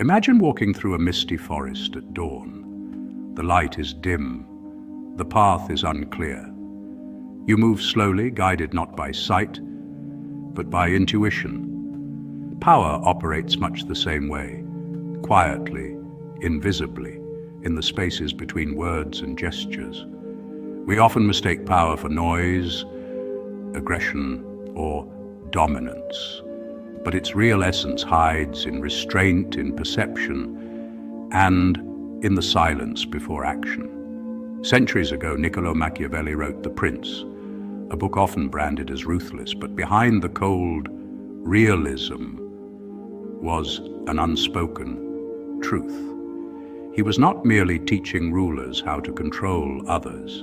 Imagine walking through a misty forest at dawn. The light is dim, the path is unclear. You move slowly, guided not by sight, but by intuition. Power operates much the same way, quietly, invisibly, in the spaces between words and gestures. We often mistake power for noise, aggression, or dominance. But its real essence hides in restraint, in perception, and in the silence before action. Centuries ago, Niccolo Machiavelli wrote The Prince, a book often branded as ruthless, but behind the cold realism was an unspoken truth. He was not merely teaching rulers how to control others.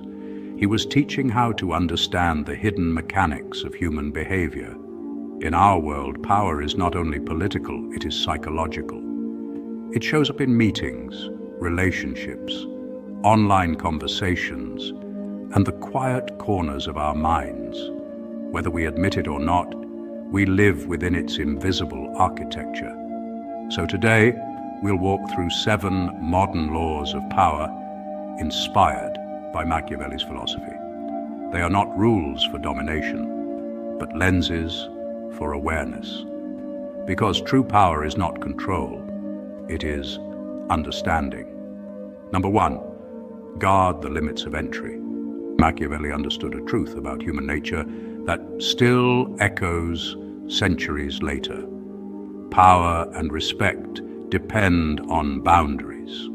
He was teaching how to understand the hidden mechanics of human behavior. In our world, power is not only political, it is psychological. It shows up in meetings, relationships, online conversations, and the quiet corners of our minds. Whether we admit it or not, we live within its invisible architecture. So today, we'll walk through 7 modern laws of power inspired by Machiavelli's philosophy. They are not rules for domination, but lenses for awareness. Because true power is not control, it is understanding. Number 1, guard the limits of entry. Machiavelli understood a truth about human nature that still echoes centuries later. Power and respect depend on boundaries.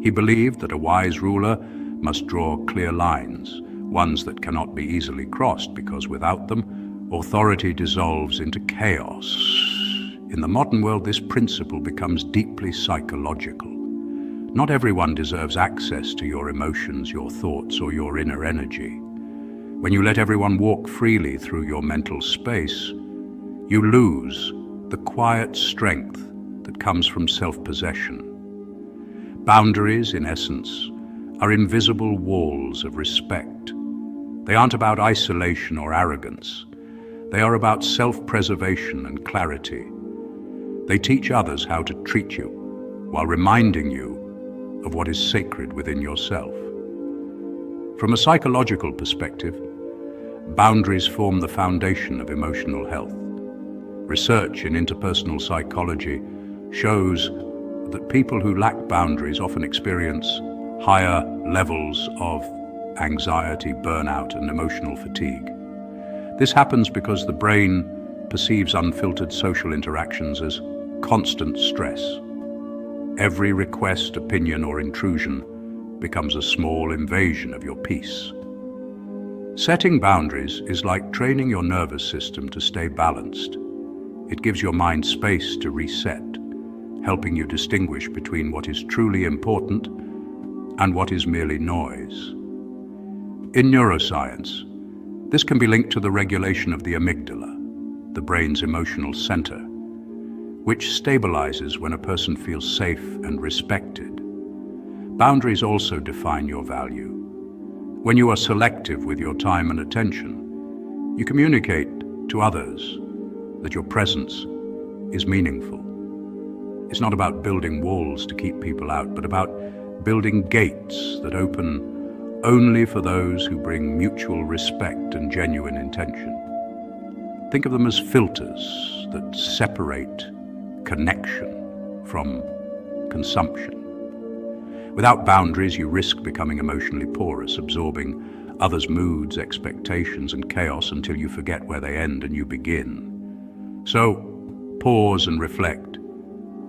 He believed that a wise ruler must draw clear lines, ones that cannot be easily crossed, because without them, authority dissolves into chaos. In the modern world, this principle becomes deeply psychological. Not everyone deserves access to your emotions, your thoughts, or your inner energy. When you let everyone walk freely through your mental space, you lose the quiet strength that comes from self-possession. Boundaries, in essence, are invisible walls of respect. They aren't about isolation or arrogance. They are about self-preservation and clarity. They teach others how to treat you, while reminding you of what is sacred within yourself. From a psychological perspective, boundaries form the foundation of emotional health. Research in interpersonal psychology shows that people who lack boundaries often experience higher levels of anxiety, burnout, and emotional fatigue. This happens because the brain perceives unfiltered social interactions as constant stress. Every request, opinion, or intrusion becomes a small invasion of your peace. Setting boundaries is like training your nervous system to stay balanced. It gives your mind space to reset, helping you distinguish between what is truly important and what is merely noise. In neuroscience, this can be linked to the regulation of the amygdala, the brain's emotional center, which stabilizes when a person feels safe and respected. Boundaries also define your value. When you are selective with your time and attention, you communicate to others that your presence is meaningful. It's not about building walls to keep people out, but about building gates that open only for those who bring mutual respect and genuine intention. Think of them as filters that separate connection from consumption. Without boundaries, you risk becoming emotionally porous, absorbing others' moods, expectations, and chaos until you forget where they end and you begin. So, pause and reflect.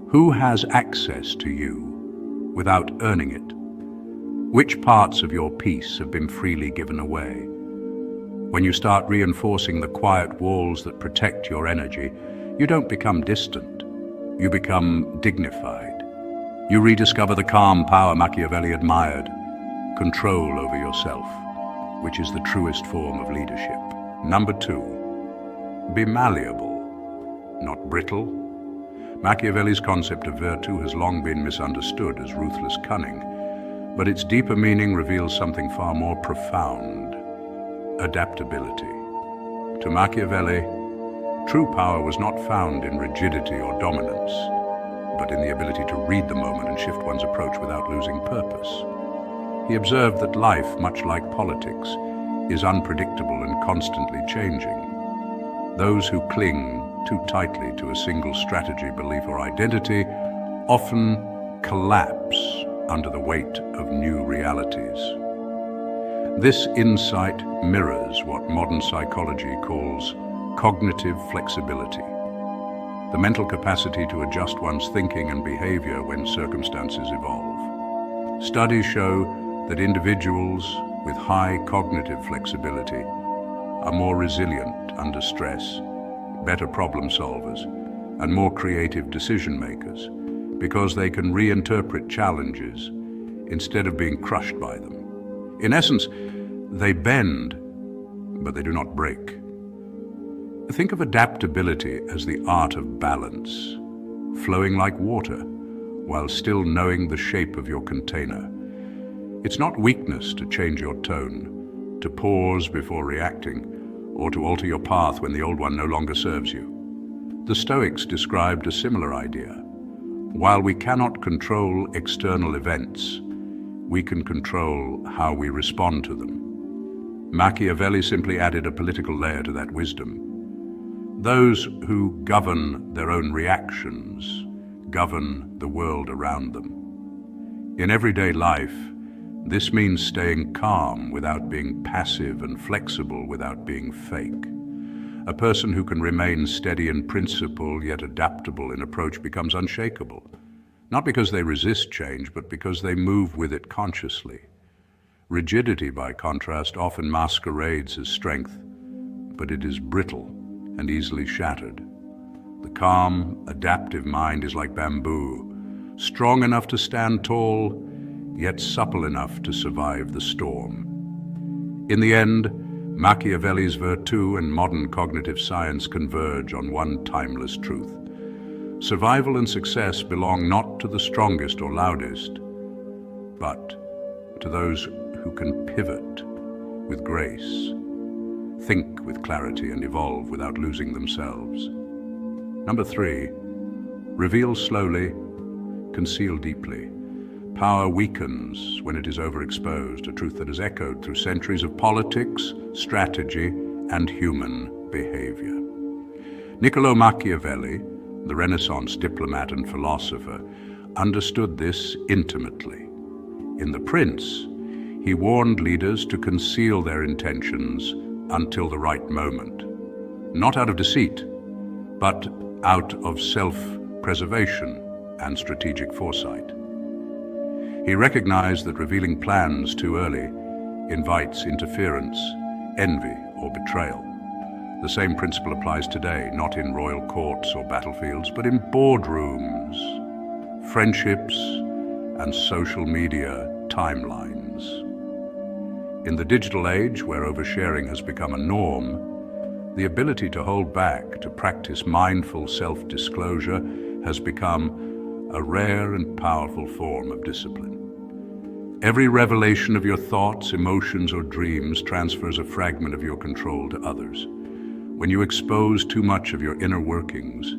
Who has access to you without earning it? Which parts of your peace have been freely given away? When you start reinforcing the quiet walls that protect your energy, you don't become distant. You become dignified. You rediscover the calm power Machiavelli admired, control over yourself, which is the truest form of leadership. Number 2, be malleable, not brittle. Machiavelli's concept of virtue has long been misunderstood as ruthless cunning, but its deeper meaning reveals something far more profound: adaptability. To Machiavelli, true power was not found in rigidity or dominance, but in the ability to read the moment and shift one's approach without losing purpose. He observed that life, much like politics, is unpredictable and constantly changing. Those who cling too tightly to a single strategy, belief, or identity often collapse under the weight of new realities. This insight mirrors what modern psychology calls cognitive flexibility, the mental capacity to adjust one's thinking and behavior when circumstances evolve. Studies show that individuals with high cognitive flexibility are more resilient under stress, better problem solvers, and more creative decision makers because they can reinterpret challenges instead of being crushed by them. In essence, they bend, but they do not break. Think of adaptability as the art of balance, flowing like water while still knowing the shape of your container. It's not weakness to change your tone, to pause before reacting, or to alter your path when the old one no longer serves you. The Stoics described a similar idea. While we cannot control external events, we can control how we respond to them. Machiavelli simply added a political layer to that wisdom. Those who govern their own reactions govern the world around them. In everyday life, this means staying calm without being passive and flexible without being fake. A person who can remain steady in principle yet adaptable in approach becomes unshakable, not because they resist change, but because they move with it consciously. Rigidity, by contrast, often masquerades as strength, but it is brittle and easily shattered. The calm, adaptive mind is like bamboo, strong enough to stand tall, yet supple enough to survive the storm. In the end, Machiavelli's virtue and modern cognitive science converge on one timeless truth. Survival and success belong not to the strongest or loudest, but to those who can pivot with grace, think with clarity, and evolve without losing themselves. Number 3, reveal slowly, conceal deeply. Power weakens when it is overexposed, a truth that has echoed through centuries of politics, strategy, and human behavior. Niccolo Machiavelli, the Renaissance diplomat and philosopher, understood this intimately. In The Prince, he warned leaders to conceal their intentions until the right moment, not out of deceit, but out of self-preservation and strategic foresight. He recognized that revealing plans too early invites interference, envy, or betrayal. The same principle applies today, not in royal courts or battlefields, but in boardrooms, friendships, and social media timelines. In the digital age, where oversharing has become a norm, the ability to hold back, to practice mindful self-disclosure, has become a rare and powerful form of discipline. Every revelation of your thoughts, emotions, or dreams transfers a fragment of your control to others. When you expose too much of your inner workings,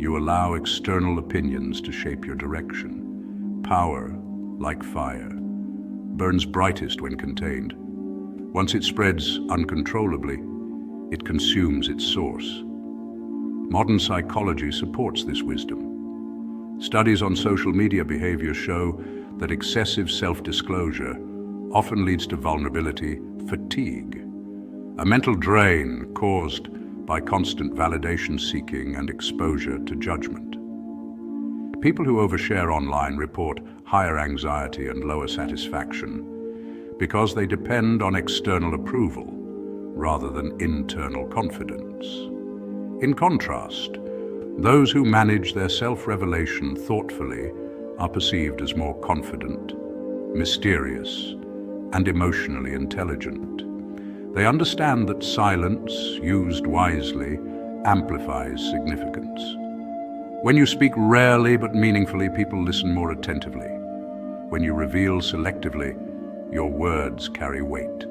you allow external opinions to shape your direction. Power, like fire, burns brightest when contained. Once it spreads uncontrollably, it consumes its source. Modern psychology supports this wisdom. Studies on social media behavior show that excessive self-disclosure often leads to vulnerability, fatigue, a mental drain caused by constant validation seeking and exposure to judgment. People who overshare online report higher anxiety and lower satisfaction because they depend on external approval rather than internal confidence. In contrast, those who manage their self-revelation thoughtfully are perceived as more confident, mysterious, and emotionally intelligent. They understand that silence, used wisely, amplifies significance. When you speak rarely but meaningfully, people listen more attentively. When you reveal selectively, your words carry weight.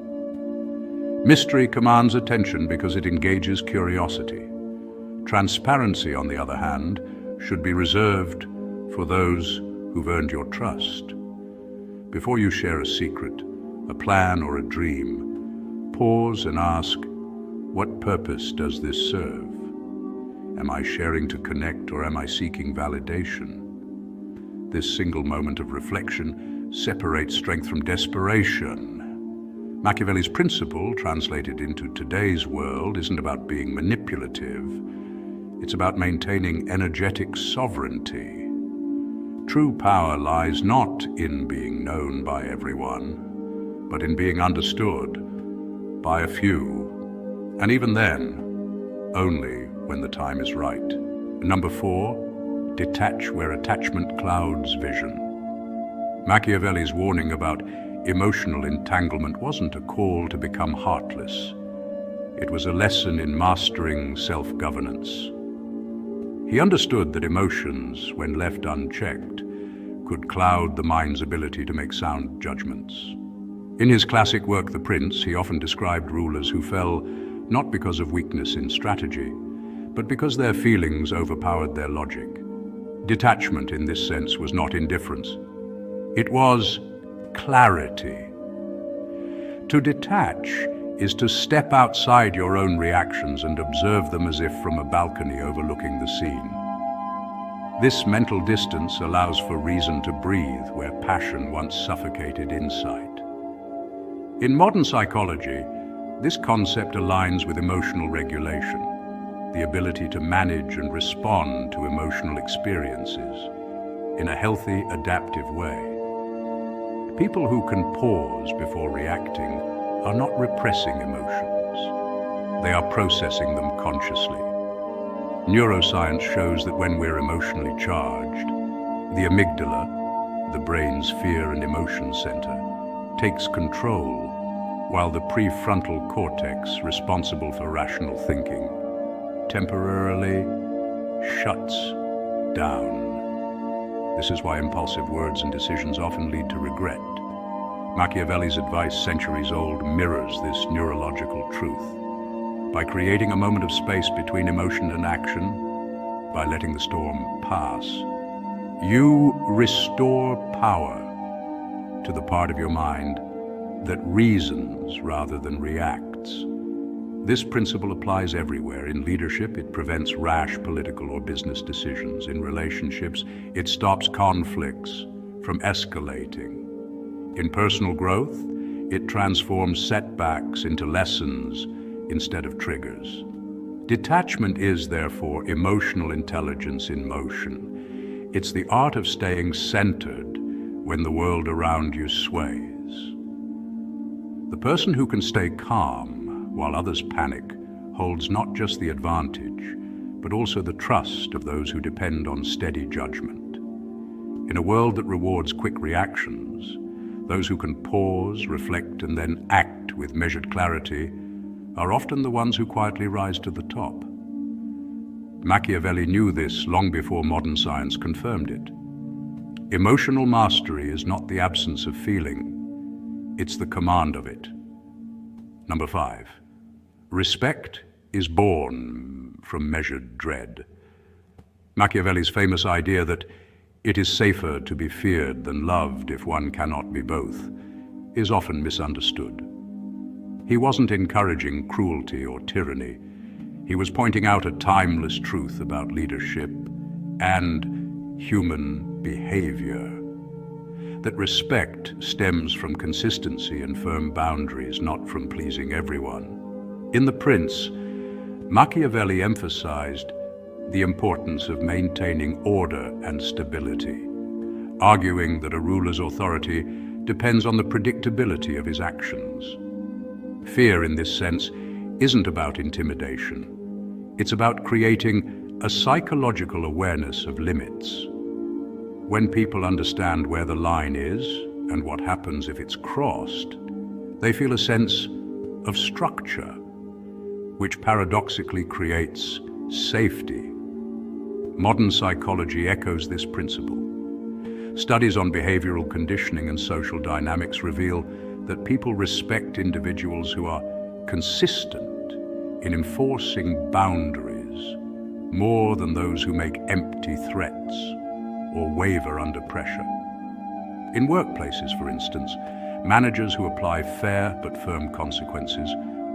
Mystery commands attention because it engages curiosity. Transparency, on the other hand, should be reserved for those who've earned your trust. Before you share a secret, a plan or a dream, pause and ask, what purpose does this serve? Am I sharing to connect, or am I seeking validation? This single moment of reflection separates strength from desperation. Machiavelli's principle, translated into today's world, isn't about being manipulative. It's about maintaining energetic sovereignty. True power lies not in being known by everyone, but in being understood by a few. And even then, only when the time is right. Number 4, detach where attachment clouds vision. Machiavelli's warning about emotional entanglement wasn't a call to become heartless. It was a lesson in mastering self-governance. He understood that emotions, when left unchecked, could cloud the mind's ability to make sound judgments. In his classic work, The Prince, he often described rulers who fell not because of weakness in strategy, but because their feelings overpowered their logic. Detachment in this sense was not indifference. It was clarity. To detach is to step outside your own reactions and observe them as if from a balcony overlooking the scene. This mental distance allows for reason to breathe where passion once suffocated insight. In modern psychology, this concept aligns with emotional regulation, the ability to manage and respond to emotional experiences in a healthy, adaptive way. People who can pause before reacting are not repressing emotions. They are processing them consciously. Neuroscience shows that when we're emotionally charged, the amygdala, the brain's fear and emotion center, takes control, while the prefrontal cortex, responsible for rational thinking, temporarily shuts down. This is why impulsive words and decisions often lead to regret. Machiavelli's advice, centuries old, mirrors this neurological truth. By creating a moment of space between emotion and action, by letting the storm pass, you restore power to the part of your mind that reasons rather than reacts. This principle applies everywhere. In leadership, it prevents rash political or business decisions. In relationships, it stops conflicts from escalating. In personal growth, it transforms setbacks into lessons instead of triggers. Detachment is, therefore, emotional intelligence in motion. It's the art of staying centered when the world around you sways. The person who can stay calm while others panic holds not just the advantage, but also the trust of those who depend on steady judgment. In a world that rewards quick reactions, those who can pause, reflect, and then act with measured clarity are often the ones who quietly rise to the top. Machiavelli knew this long before modern science confirmed it. Emotional mastery is not the absence of feeling, it's the command of it. Number 5, respect is born from measured dread. Machiavelli's famous idea that it is safer to be feared than loved if one cannot be both is often misunderstood. He wasn't encouraging cruelty or tyranny. He was pointing out a timeless truth about leadership and human behavior. That respect stems from consistency and firm boundaries, not from pleasing everyone. In The Prince, Machiavelli emphasized the importance of maintaining order and stability, arguing that a ruler's authority depends on the predictability of his actions. Fear, in this sense, isn't about intimidation. It's about creating a psychological awareness of limits. When people understand where the line is and what happens if it's crossed, they feel a sense of structure, which paradoxically creates safety. Modern psychology echoes this principle. Studies on behavioral conditioning and social dynamics reveal that people respect individuals who are consistent in enforcing boundaries more than those who make empty threats. or waver under pressure. In workplaces, for instance, managers who apply fair but firm consequences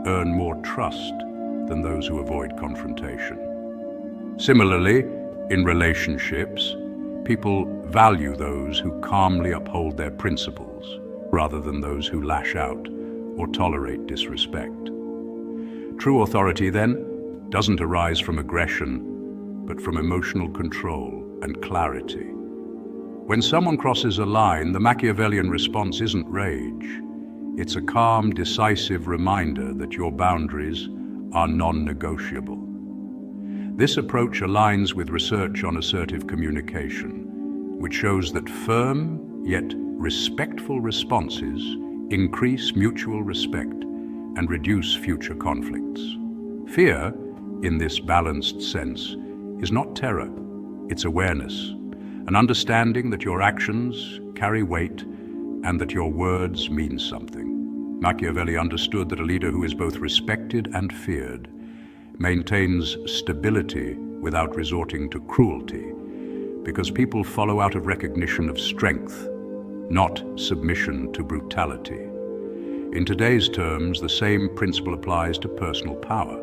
earn more trust than those who avoid confrontation. Similarly, in relationships, people value those who calmly uphold their principles rather than those who lash out or tolerate disrespect. True authority, then, doesn't arise from aggression, but from emotional control and clarity. When someone crosses a line, the Machiavellian response isn't rage. It's a calm, decisive reminder that your boundaries are non-negotiable. This approach aligns with research on assertive communication, which shows that firm yet respectful responses increase mutual respect and reduce future conflicts. Fear, in this balanced sense, is not terror, it's awareness, an understanding that your actions carry weight and that your words mean something. Machiavelli understood that a leader who is both respected and feared maintains stability without resorting to cruelty, because people follow out of recognition of strength, not submission to brutality. In today's terms, the same principle applies to personal power.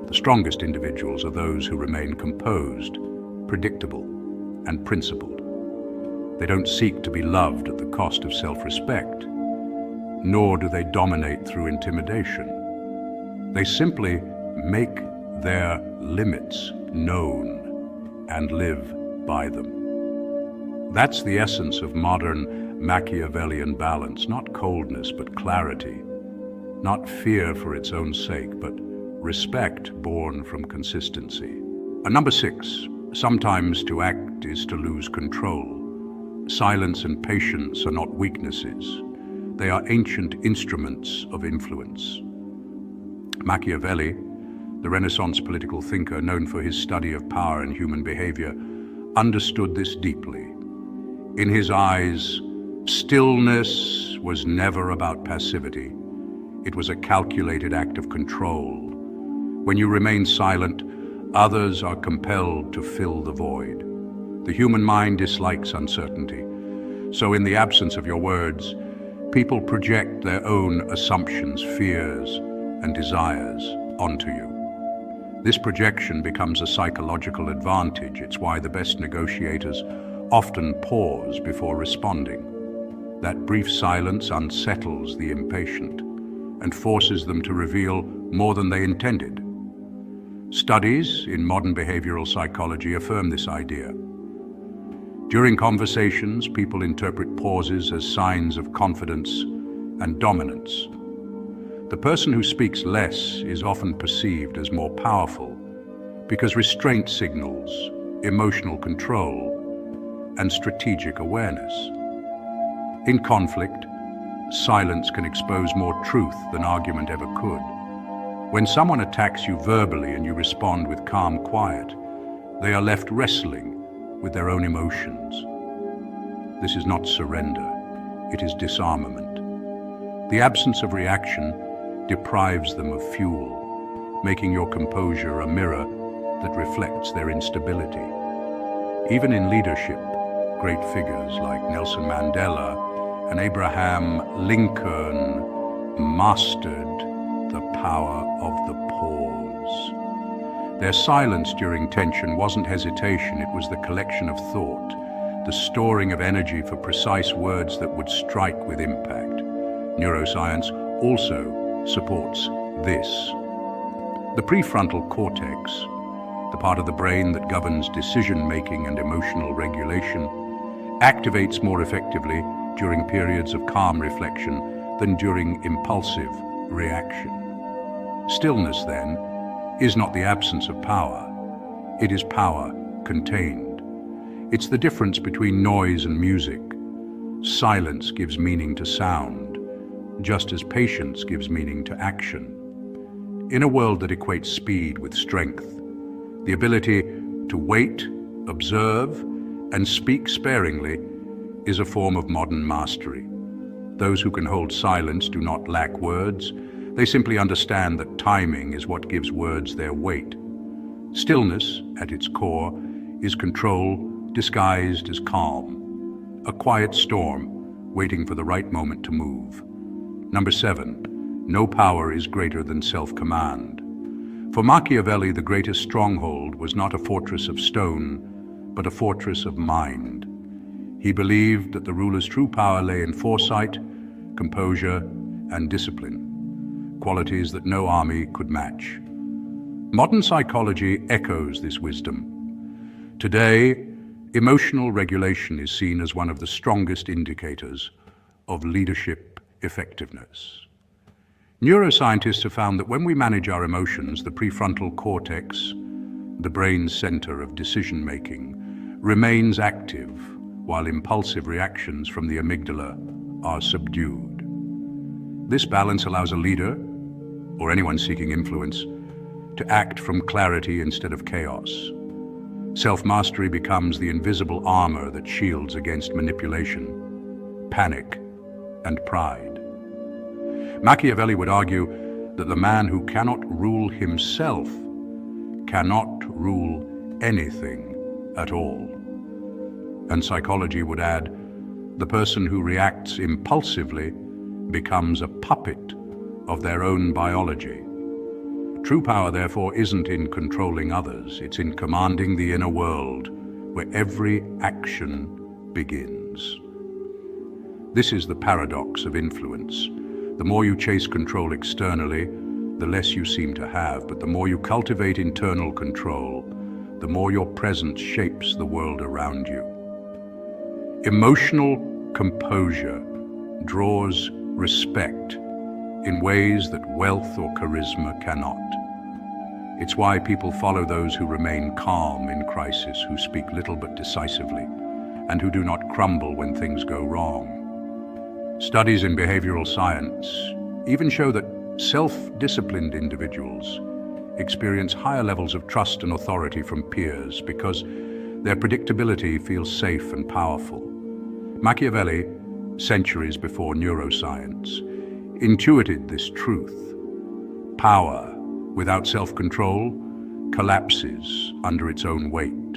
The strongest individuals are those who remain composed, predictable, and principled. They don't seek to be loved at the cost of self-respect, nor do they dominate through intimidation. They simply make their limits known and live by them. That's the essence of modern Machiavellian balance, not coldness but clarity, not fear for its own sake, but respect born from consistency. Number 6, sometimes to act is to lose control. Silence and patience are not weaknesses. They are ancient instruments of influence. Machiavelli, the Renaissance political thinker known for his study of power and human behavior, understood this deeply. In his eyes, stillness was never about passivity. It was a calculated act of control. When you remain silent, others are compelled to fill the void. The human mind dislikes uncertainty. So in the absence of your words, people project their own assumptions, fears, and desires onto you. This projection becomes a psychological advantage. It's why the best negotiators often pause before responding. That brief silence unsettles the impatient and forces them to reveal more than they intended. Studies in modern behavioral psychology affirm this idea. During conversations, people interpret pauses as signs of confidence and dominance. The person who speaks less is often perceived as more powerful because restraint signals emotional control and strategic awareness. In conflict, silence can expose more truth than argument ever could. When someone attacks you verbally and you respond with calm quiet, they are left wrestling with their own emotions. This is not surrender, it is disarmament. The absence of reaction deprives them of fuel, making your composure a mirror that reflects their instability. Even in leadership, great figures like Nelson Mandela and Abraham Lincoln mastered the power of the pause. Their silence during tension wasn't hesitation, it was the collection of thought, the storing of energy for precise words that would strike with impact. Neuroscience also supports this. The prefrontal cortex, the part of the brain that governs decision-making and emotional regulation, activates more effectively during periods of calm reflection than during impulsive reaction. Stillness, then, is not the absence of power. It is power contained. It's the difference between noise and music. Silence gives meaning to sound, just as patience gives meaning to action. In a world that equates speed with strength, the ability to wait, observe, and speak sparingly is a form of modern mastery. Those who can hold silence do not lack words. They simply understand that timing is what gives words their weight. Stillness, at its core, is control disguised as calm, a quiet storm waiting for the right moment to move. Number 7, no power is greater than self-command. For Machiavelli, the greatest stronghold was not a fortress of stone, but a fortress of mind. He believed that the ruler's true power lay in foresight, composure, and discipline, qualities that no army could match. Modern psychology echoes this wisdom. Today, emotional regulation is seen as one of the strongest indicators of leadership effectiveness. Neuroscientists have found that when we manage our emotions, the prefrontal cortex, the brain's center of decision-making, remains active, while impulsive reactions from the amygdala are subdued. This balance allows a leader, or anyone seeking influence, to act from clarity instead of chaos. Self-mastery becomes the invisible armor that shields against manipulation, panic, and pride. Machiavelli would argue that the man who cannot rule himself cannot rule anything at all. And psychology would add, the person who reacts impulsively becomes a puppet of their own biology. True power, therefore, isn't in controlling others, it's in commanding the inner world, where every action begins. This is the paradox of influence. The more you chase control externally, the less you seem to have, but the more you cultivate internal control, the more your presence shapes the world around you. Emotional composure draws respect in ways that wealth or charisma cannot. It's why people follow those who remain calm in crisis, who speak little but decisively, and who do not crumble when things go wrong. Studies in behavioral science even show that self-disciplined individuals experience higher levels of trust and authority from peers because their predictability feels safe and powerful. Machiavelli, centuries before neuroscience, intuited this truth. Power without self-control collapses under its own weight.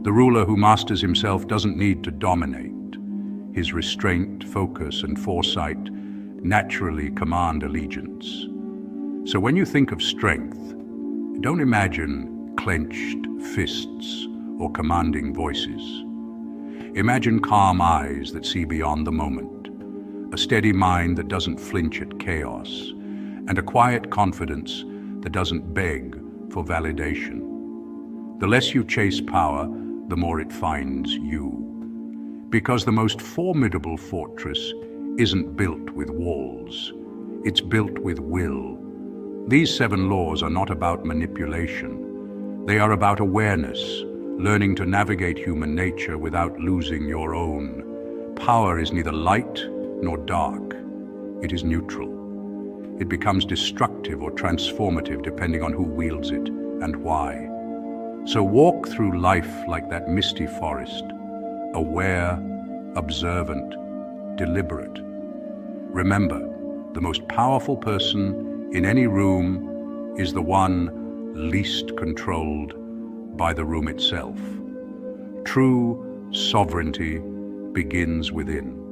The ruler who masters himself doesn't need to dominate. His restraint, focus, and foresight naturally command allegiance. So when you think of strength, don't imagine clenched fists or commanding voices. Imagine calm eyes that see beyond the moment, a steady mind that doesn't flinch at chaos, and a quiet confidence that doesn't beg for validation. The less you chase power, the more it finds you. Because the most formidable fortress isn't built with walls, it's built with will. These 7 laws are not about manipulation. They are about awareness, learning to navigate human nature without losing your own. Power is neither light nor dark. It is neutral. It becomes destructive or transformative depending on who wields it and why. So walk through life like that misty forest, aware, observant, deliberate. Remember, the most powerful person in any room is the one least controlled by the room itself. True sovereignty begins within.